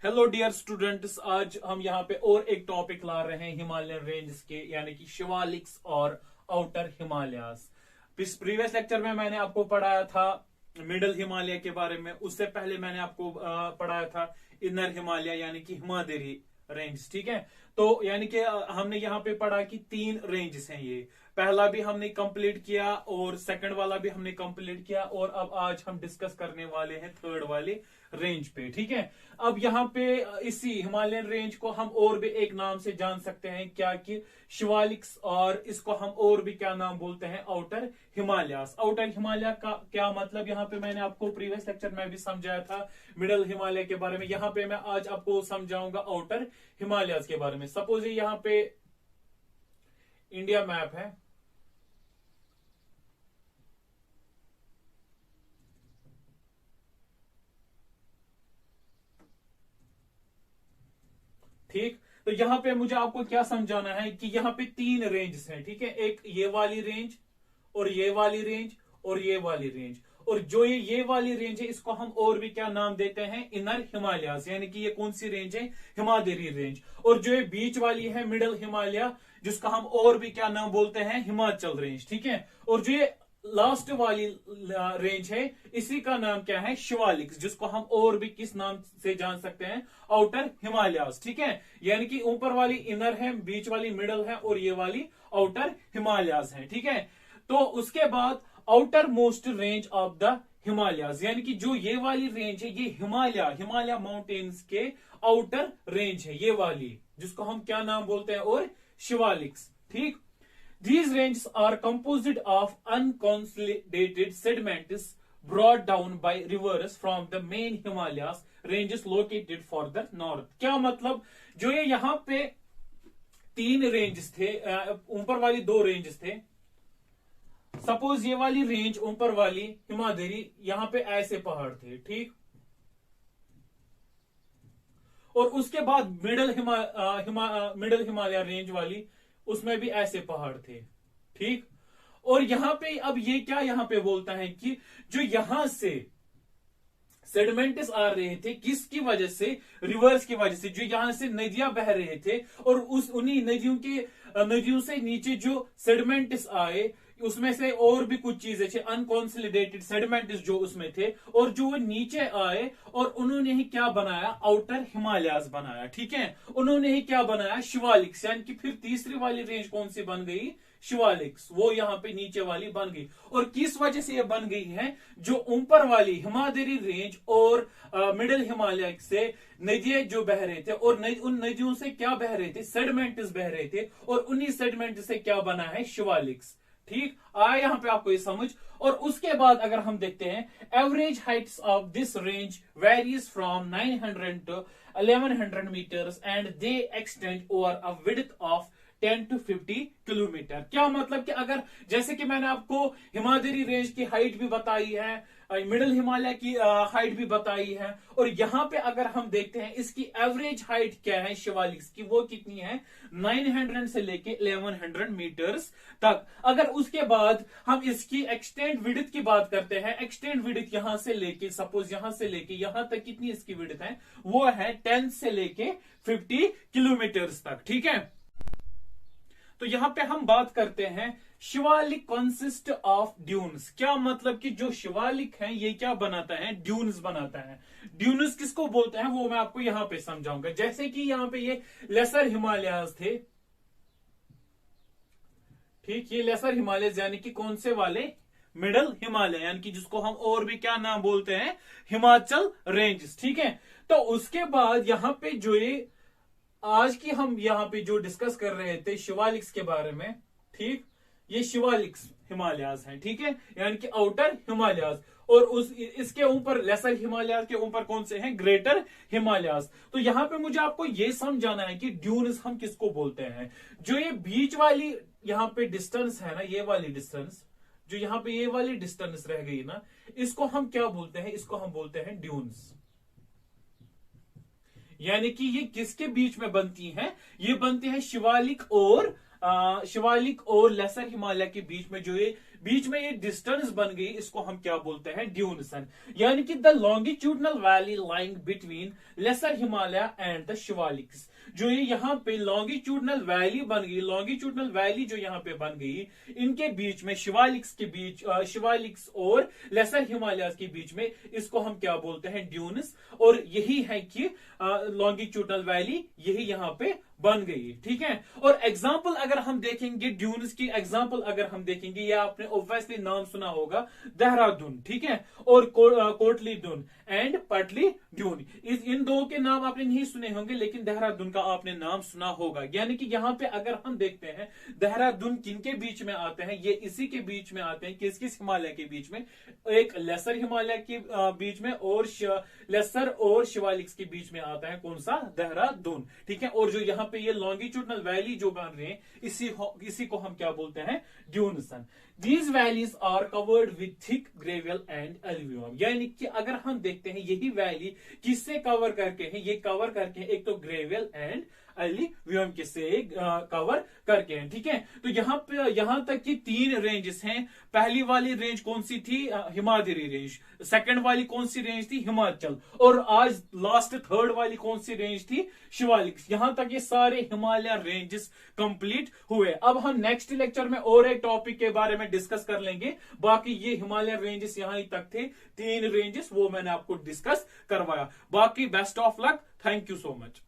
Hello dear students, आज हम यहाँ पे और एक टॉपिक ला रहे हैं हिमालयन रेंज के, यानी कि शिवालिक्स और आउटर हिमालयास। प्रीवियस लेक्चर में मैंने आपको पढ़ाया था मिडल हिमालय के बारे में। उससे पहले मैंने आपको पढ़ाया था इनर हिमालय यानी कि हिमाद्री रेंज। ठीक है, तो यानी कि हमने यहाँ पे पढ़ा कि 3 रेंजेस हैं। ये पहला भी हमने कंप्लीट किया और सेकंड वाला भी हमने कंप्लीट किया, और अब आज हम डिस्कस करने वाले हैं थर्ड वाले रेंज पे। ठीक है, अब यहाँ पे इसी हिमालयन रेंज को हम और भी एक नाम से जान सकते हैं, क्या कि शिवालिक्स, और इसको हम और भी क्या नाम बोलते हैं, आउटर हिमालयास। आउटर हिमालय का क्या मतलब, यहाँ पे मैंने आपको प्रीवियस लेक्चर में भी समझाया था मिडल हिमालय के बारे में। यहाँ पे मैं आज आपको समझाऊंगा आउटर हिमालयास के बारे में। सपोज यहाँ पे इंडिया मैप है, ठीक। तो यहाँ पे मुझे आपको क्या समझाना है कि यहाँ पे 3 रेंज हैं। ठीक है, एक ये वाली रेंज और ये वाली रेंज और ये वाली रेंज, और जो ये वाली रेंज है इसको हम और भी क्या नाम देते हैं, इनर हिमालयास, यानी कि ये कौन सी रेंज है, हिमाद्री रेंज। और जो ये बीच वाली है मिडल हिमालय, जिसको हम और भी क्या नाम बोलते हैं, हिमाचल रेंज। ठीक है, और जो ये लास्ट वाली रेंज है इसी का नाम क्या है, शिवालिक्स, जिसको हम और भी किस नाम से जान सकते हैं, आउटर हिमालयास। ठीक है, यानी कि ऊपर वाली इनर है, बीच वाली मिडल है, और ये वाली आउटर हिमालयास है। ठीक है, तो उसके बाद outer most range of the Himalayas, यानी कि जो ये वाली रेंज है ये हिमालय माउंटेन्स के आउटर रेंज है, ये वाली, जिसको हम क्या नाम बोलते हैं, और शिवालिक्स। ठीक, these ranges are composed of unconsolidated sediments brought down by rivers from the main Himalayas ranges located further north। क्या मतलब, जो ये यहाँ पे 3 रेंजेस थे, ऊपर वाली 2 रेंजेस थे। सपोज ये वाली रेंज ऊपर वाली हिमाद्री, यहाँ पे ऐसे पहाड़ थे। ठीक, और उसके बाद मिडल हिमालय रेंज वाली, उसमें भी ऐसे पहाड़ थे। ठीक, और यहां पे अब ये क्या यहाँ पे बोलता है कि जो यहां से सेडिमेंट्स आ रहे थे, किसकी वजह से, रिवर्स की वजह से, जो यहां से नदियां बह रहे थे, और उन्हीं नदियों से नीचे जो सेडिमेंट्स आए, उसमें से और भी कुछ चीजें थे, अनकॉन्सोलिडेटेड सेडिमेंट्स जो उसमें थे, और जो वो नीचे आए और उन्होंने ही क्या बनाया, आउटर हिमालयास बनाया। ठीक है, उन्होंने ही क्या बनाया, शिवालिक्स, यानी कि फिर तीसरी वाली रेंज कौन सी बन गई, शिवालिक्स, वो यहाँ पे नीचे वाली बन गई। और किस वजह से ये बन गई है, जो ऊपर वाली हिमाद्री रेंज और मिडिल हिमालय से नदियां जो बह रहे थे, और उन नदियों से क्या बह रहे थे, सेडिमेंट्स बह रहे थे, और उन्हीं सेडिमेंट से क्या बना है, शिवालिक्स। ठीक, आया यहां पे आपको ये समझ। और उसके बाद अगर हम देखते हैं, average heights of this range varies from 900 to 1100 metres and they extend over a width of 10 to 50 kilometre. क्या मतलब कि अगर, जैसे कि मैंने आपको हिमाद्री रेंज की हाइट भी बताई है, मिडिल हिमालय की हाइट भी बताई है, और यहां पे अगर हम देखते हैं इसकी एवरेज हाइट क्या है शिवालिक्स की, वो कितनी है, 900 से लेके 1100 मीटर्स तक। अगर उसके बाद हम इसकी एक्सटेंड विड्थ की बात करते हैं, एक्सटेंड विड्थ यहां से लेके, सपोज यहां से लेके यहां तक कितनी इसकी विड्थ है, वो है 10 से लेके 50 किलोमीटर्स तक। ठीक है, तो यहां पे हम बात करते हैं शिवालिक कंसिस्ट ऑफ ड्यून्स। क्या मतलब कि जो शिवालिक है ये क्या बनाता है, ड्यून्स बनाता है। ड्यून्स किसको बोलते हैं वो मैं आपको यहां पे समझाऊंगा। जैसे कि यहां पे ये लेसर हिमालयास थे। ठीक, ये लेसर हिमालय यानी कि कौन से वाले, मिडल हिमालय, यानी कि जिसको हम और भी क्या नाम बोलते हैं, हिमाचल रेंज। ठीक है, तो उसके बाद यहां पे जो ये आज की हम यहाँ पे जो डिस्कस कर रहे थे शिवालिक्स के बारे में, ठीक, ये शिवालिक्स हिमालयास हैं। ठीक है, यानी कि आउटर हिमालयास, और इसके ऊपर लेसर हिमालयास के ऊपर कौन से हैं, ग्रेटर हिमालयास। तो यहां पे मुझे आपको ये समझाना है कि ड्यून्स हम किसको बोलते हैं। जो ये बीच वाली यहाँ पे डिस्टेंस है ना, ये वाली डिस्टेंस, जो यहाँ पे ये वाली डिस्टेंस रह गई ना, इसको हम क्या बोलते हैं, इसको हम बोलते हैं ड्यून्स। यानी कि ये किसके बीच में बनती हैं, ये बनती है शिवालिक और लेसर हिमालय के बीच में, जो ये बीच में ये डिस्टेंस बन गई, इसको हम क्या बोलते हैं, ड्यूनसन। यानी कि the longitudinal valley lying between lesser Himalaya and the Shivaliks. जो ये यहाँ पे लॉन्गिट्यूडनल वैली बन गई, लॉन्गिट्यूडनल वैली जो यहाँ पे बन गई, इनके बीच में शिवालिक्स के बीच, शिवालिक्स और लेसर हिमालय के बीच में, इसको हम क्या बोलते हैं, ड्यूनस। और यही है कि लॉन्गिट्यूडनल वैली यही यहाँ पे बन गई। ठीक है। और एग्जाम्पल अगर हम देखेंगे, ड्यून्स की एग्जाम्पल अगर हम देखेंगे, या आपने ऑब्वियसली नाम सुना होगा देहरादून, ठीक है, और कोटली दून एंड पटली ड्यून। इन दो के नाम आपने नहीं सुने होंगे, लेकिन देहरादून का आपने नाम सुना होगा। यानी कि यहाँ पे अगर हम देखते हैं देहरादून किनके बीच में आते हैं, ये इसी के बीच में आते हैं, किस किस हिमालय के बीच में, एक लेसर हिमालय के बीच में, और लेसर और शिवालिक्स के बीच में आता है कौन सा, देहरादून। ठीक है। और जो यहाँ पे ये लॉन्गिट्यूडनल वैली जो बन रहे हैं, इसी को हम क्या बोलते हैं, ड्यूनसन। These valleys are covered with thick gravel and alluvium. यानी कि अगर हम देखते हैं यही वैली किससे कवर करके हैं, ये कवर करके हैं एक तो ग्रेवियल एंड एल्यूवियम किससे कवर करके हैं। ठीक है। तो यहाँ पे यहां तक कि 3 रेंजेस हैं। पहली वाली रेंज कौन सी थी, हिमाद्री रेंज। सेकंड वाली कौन सी रेंज थी, हिमाचल। और आज लास्ट थर्ड वाली कौन सी रेंज थी, शिवालिक्स। यहां तक ये सारे हिमालय रेंजेस कंप्लीट हुए। अब हम नेक्स्ट लेक्चर में और एक टॉपिक के बारे में डिस्कस कर लेंगे। बाकी ये हिमालय रेंजेस यहां तक थे, 3 रेंजेस, वो मैंने आपको डिस्कस करवाया। बाकी best of luck, thank you so much.